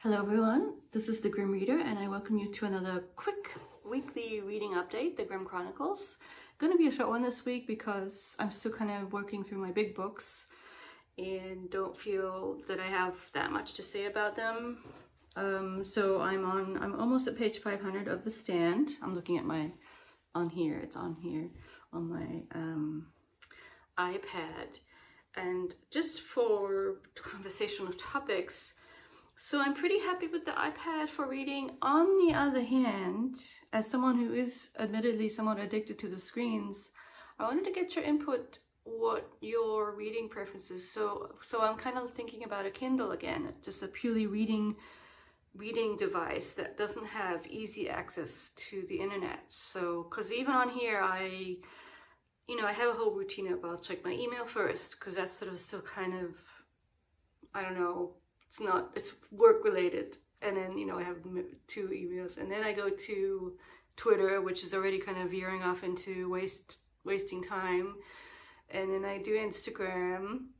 Hello everyone, this is the Grimm Reader and I welcome you to another quick weekly reading update, the Grimm Chronicles. Going to be a short one this week because I'm still kind of working through my big books and don't feel that I have that much to say about them. So I'm almost at page 500 of The Stand. I'm looking at my, it's on here on my iPad. And just for conversational topics, so I'm pretty happy with the iPad for reading. On the other hand, as someone who is admittedly somewhat addicted to the screens, I wanted to get your input, what your reading preferences. So I'm kind of thinking about a Kindle again, just a purely reading device that doesn't have easy access to the internet. So, because even on here, I have a whole routine of I'll check my email first, because that's sort of still kind of, I don't know, it's work related. And then, I have 2 emails, and then I go to Twitter, which is already kind of veering off into wasting time. And then I do Instagram.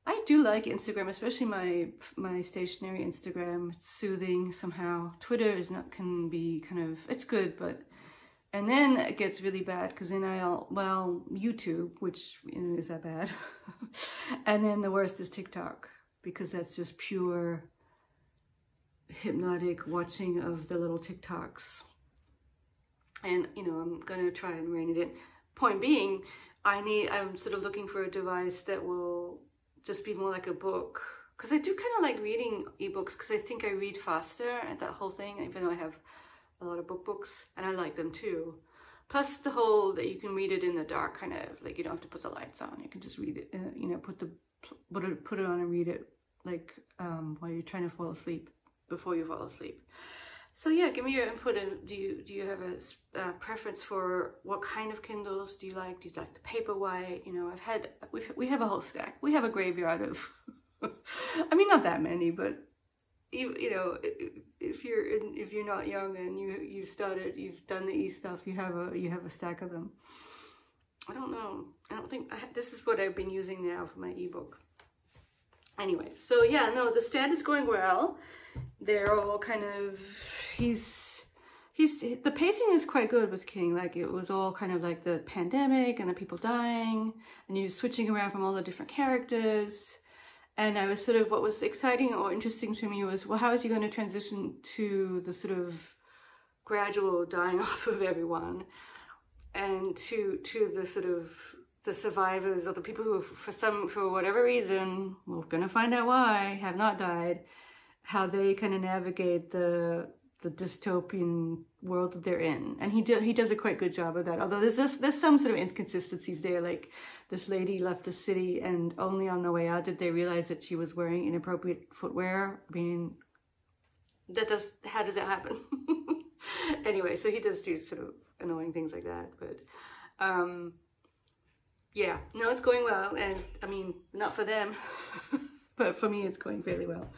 I do like Instagram, especially my stationary Instagram. It's soothing somehow. Twitter can be kind of, it's good, but, and then it gets really bad because then YouTube, which is that bad. And then the worst is TikTok, because that's just pure hypnotic watching of the little TikToks. And, I'm going to try and rein it in. Point being, I'm sort of looking for a device that will just be more like a book. Because I do kind of like reading ebooks, because I think I read faster and that whole thing, even though I have a lot of books, and I like them too. Plus the whole that you can read it in the dark, kind of like you don't have to put the lights on. You can just read it, put it on and read it like while you're trying to fall asleep, before you fall asleep. So yeah, give me your input. And do you have a preference for what kind of Kindles do you like? Do you like the Paperwhite? We have a whole stack. We have a graveyard of, I mean, not that many, but if you're not young and you've done the e-stuff, you have a stack of them. I don't know. I don't think this is what I've been using now for my ebook. Anyway, so yeah, no, The Stand is going well. They're all kind of, the pacing is quite good with King. Like, it was all kind of like the pandemic and the people dying, and you're switching around from all the different characters. And I was sort of, what was exciting or interesting to me was, well, how is he going to transition to the sort of gradual dying off of everyone, and to the sort of the survivors, or the people who, for whatever reason, we're going to find out why, have not died, how they kind of navigate the dystopian world that they're in. And he does a quite good job of that. Although there's some sort of inconsistencies there, like this lady left the city and only on the way out did they realize that she was wearing inappropriate footwear. I mean, how does that happen? Anyway, so he does do sort of annoying things like that, but yeah, no, it's going well. And I mean, not for them, but for me, it's going fairly well.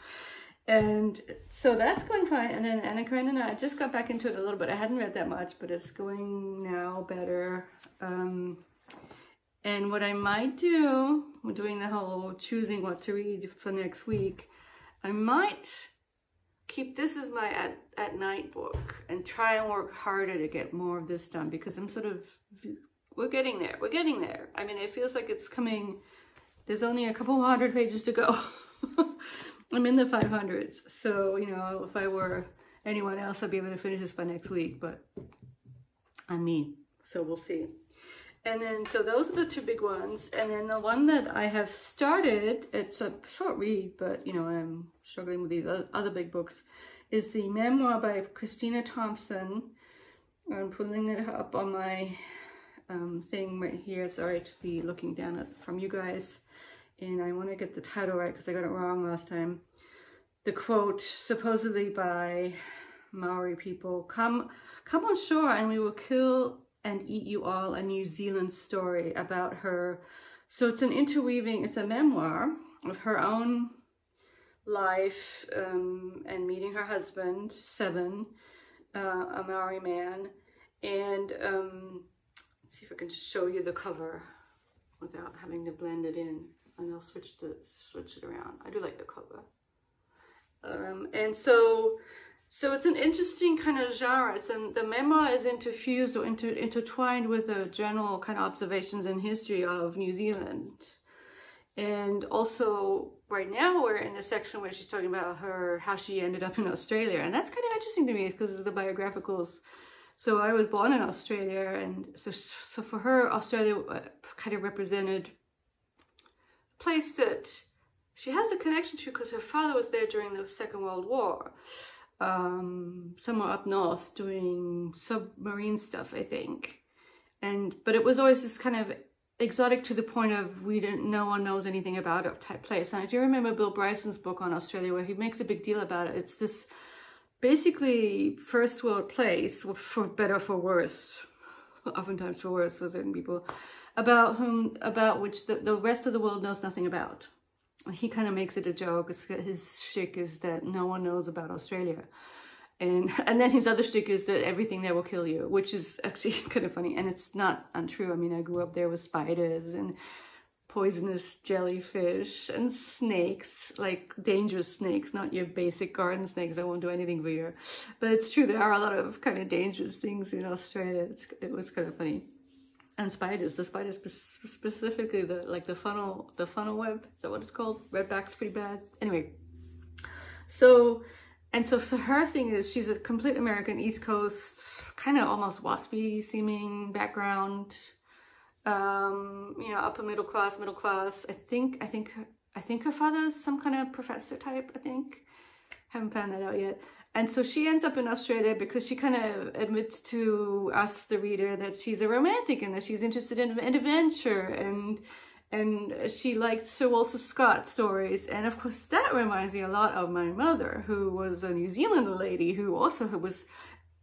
And so that's going fine. And then Karenina, I just got back into it a little bit. I hadn't read that much, but it's going now better. And what I might do, we're doing the whole choosing what to read for next week, I might keep this as my at night book and try and work harder to get more of this done, because I'm sort of, we're getting there. I mean, it feels like it's coming. There's only a couple 100 pages to go. I'm in the 500s. So, if I were anyone else, I'd be able to finish this by next week, but I'm me. So we'll see. And then, so those are the 2 big ones. And then the one that I have started, it's a short read, but, I'm struggling with these other big books, is the Memoir by Christina Thompson. I'm pulling it up on my thing right here. Sorry to be looking down from you guys. And I want to get the title right because I got it wrong last time. The quote, supposedly by Maori people, come on shore and we will kill and eat you all, a New Zealand story about her. So it's an interweaving, it's a memoir of her own life and meeting her husband, Seven, a Maori man. And let's see if I can show you the cover without having to blend it in. And I'll switch it around. I do like the cover. And so it's an interesting kind of genre. And the memoir is interfused or intertwined with the general kind of observations and history of New Zealand. And also right now we're in a section where she's talking about how she ended up in Australia. And that's kind of interesting to me because of the biographicals. So I was born in Australia, and so for her, Australia kind of represented a place that she has a connection to because her father was there during the Second World War, somewhere up north doing submarine stuff, I think. But it was always this kind of exotic to the point of no one knows anything about it type place. And I do remember Bill Bryson's book on Australia where he makes a big deal about it. It's this basically first world place, for better for worse, oftentimes for worse for certain people, about which the rest of the world knows nothing about. He kind of makes it a joke. His shtick is that no one knows about Australia. And then his other shtick is that everything there will kill you, which is actually kind of funny. And it's not untrue. I mean, I grew up there with spiders and poisonous jellyfish and snakes, like dangerous snakes, not your basic garden snakes that won't do anything for you. But it's true, there are a lot of kind of dangerous things in Australia. It was kind of funny. And spiders, the spiders specifically, the funnel web, is that what it's called? Redback's pretty bad. Anyway, so her thing is she's a complete American, East Coast, kind of almost waspy seeming background, upper middle class. I think her father's some kind of professor type, I think. Haven't found that out yet. And so she ends up in Australia because she kind of admits to us, the reader, that she's a romantic and that she's interested in adventure, and she liked Sir Walter Scott stories. And of course that reminds me a lot of my mother, who was a New Zealand lady who was,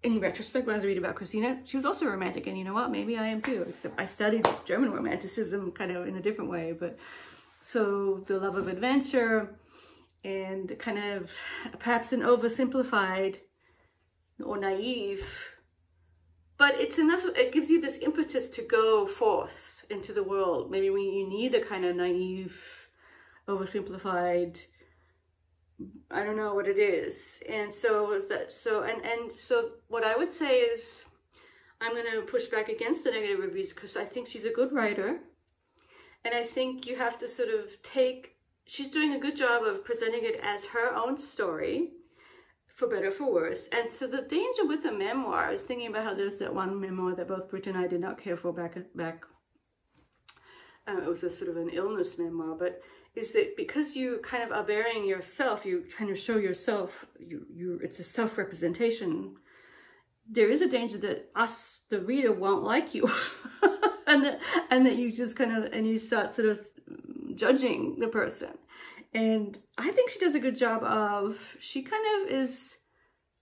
in retrospect, when I was reading about Christina, she was also romantic. And you know what, maybe I am too, except I studied German romanticism kind of in a different way. But so the love of adventure, and kind of perhaps an oversimplified or naive, but it's enough, it gives you this impetus to go forth into the world. Maybe when you need a kind of naive, oversimplified, I don't know what it is. And so what I would say is, I'm going to push back against the negative reviews because I think she's a good writer. And I think you have to sort of she's doing a good job of presenting it as her own story, for better, for worse. And so the danger with the memoir, I was thinking about how there's that one memoir that both Britt and I did not care for back. It was a sort of an illness memoir, but is that because you kind of are burying yourself, you kind of show yourself, it's a self-representation. There is a danger that the reader, won't like you. and that you just kind of, and you start sort of judging the person. And I think she does a good job of, she kind of is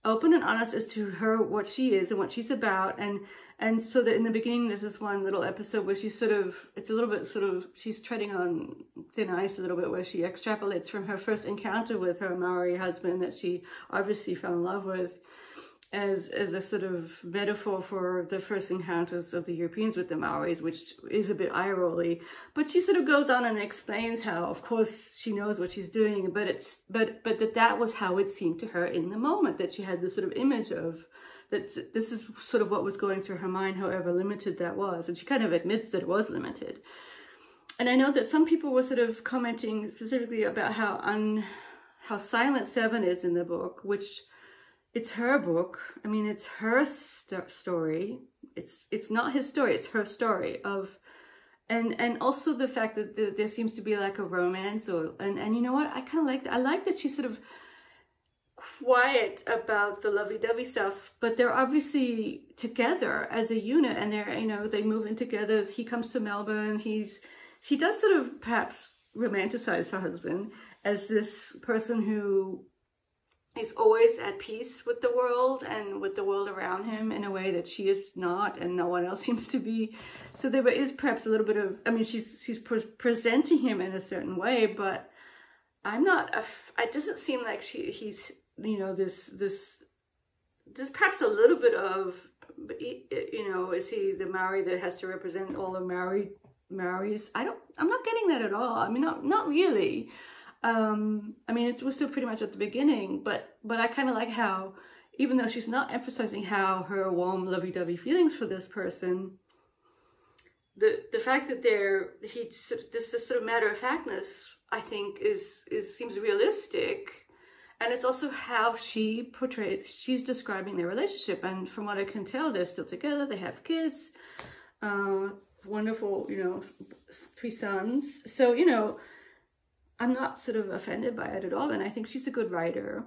open and honest as to what she is and what she's about. And so that in the beginning, there's this one little episode where she's sort of, it's a little bit sort of, she's treading on thin ice a little bit, where she extrapolates from her first encounter with her Maori husband that she obviously fell in love with, as a sort of metaphor for the first encounters of the Europeans with the Maoris, which is a bit eye-rolly. But she sort of goes on and explains how, of course, she knows what she's doing, but that was how it seemed to her in the moment, that she had this sort of image of, that this is sort of what was going through her mind, however limited that was. And she kind of admits that it was limited. And I know that some people were sort of commenting specifically about how silent Seven is in the book, which, it's her book. I mean, it's her story. It's not his story. It's her story of, and also the fact that there seems to be like a romance, and you know what? I kind of like that. I like that she's sort of quiet about the lovey-dovey stuff, but they're obviously together as a unit, and they move in together. He comes to Melbourne. She does sort of perhaps romanticize her husband as this person who is always at peace with the world and with the world around him in a way that she is not, and no one else seems to be. So there is perhaps a little bit of, I mean, she's presenting him in a certain way, but I'm not, it doesn't seem like he's, there's perhaps a little bit of, is he the Maori that has to represent all the Maoris? I'm not getting that at all. I mean, not really. I mean, we're still pretty much at the beginning, but I kind of like how, even though she's not emphasizing how her warm, lovey-dovey feelings for this person, the fact that this sort of matter-of-factness, I think, seems realistic. And it's also how she's describing their relationship. And from what I can tell, they're still together, they have kids, wonderful, 3 sons. So, I'm not sort of offended by it at all. And I think she's a good writer.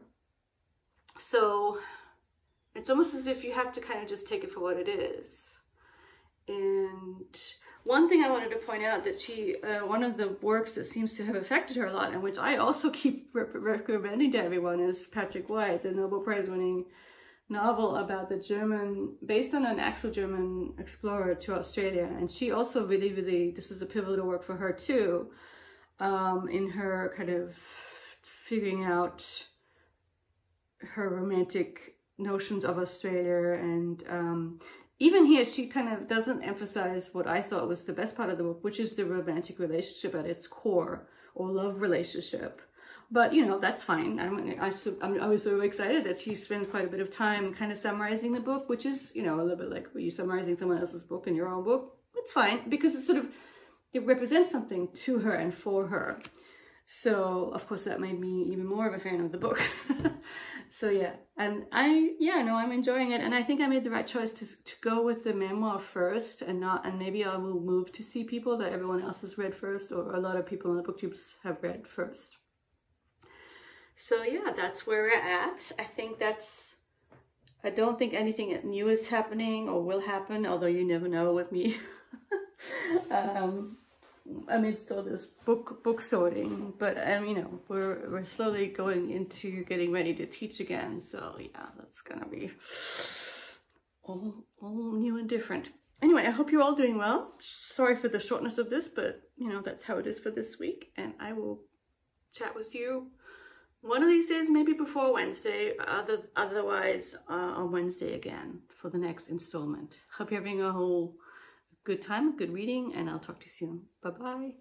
So it's almost as if you have to kind of just take it for what it is. And one thing I wanted to point out that one of the works that seems to have affected her a lot, and which I also keep recommending to everyone, is Patrick White, the Nobel Prize winning novel about based on an actual German explorer to Australia. And she also really, this is a pivotal work for her too, in her kind of figuring out her romantic notions of Australia. And even here, she kind of doesn't emphasize what I thought was the best part of the book, which is the romantic relationship at its core, or love relationship. But, that's fine. I was so excited that she spends quite a bit of time kind of summarizing the book, which is, a little bit like you summarizing someone else's book in your own book. It's fine, because it represents something to her and for her. So, of course, that made me even more of a fan of the book. So, yeah. And I'm enjoying it. And I think I made the right choice to go with the memoir first, and maybe I will move to see people that everyone else has read first, or a lot of people on the booktubes have read first. So, yeah, that's where we're at. I don't think anything new is happening or will happen, although you never know with me. Amidst all this book sorting, but we're slowly going into getting ready to teach again. So yeah, that's gonna be all new and different. Anyway, I hope you're all doing well. Sorry for the shortness of this, but that's how it is for this week. And I will chat with you one of these days, maybe before Wednesday. Otherwise, on Wednesday again for the next installment. Hope you're having a whole good time, good reading, and I'll talk to you soon. Bye-bye.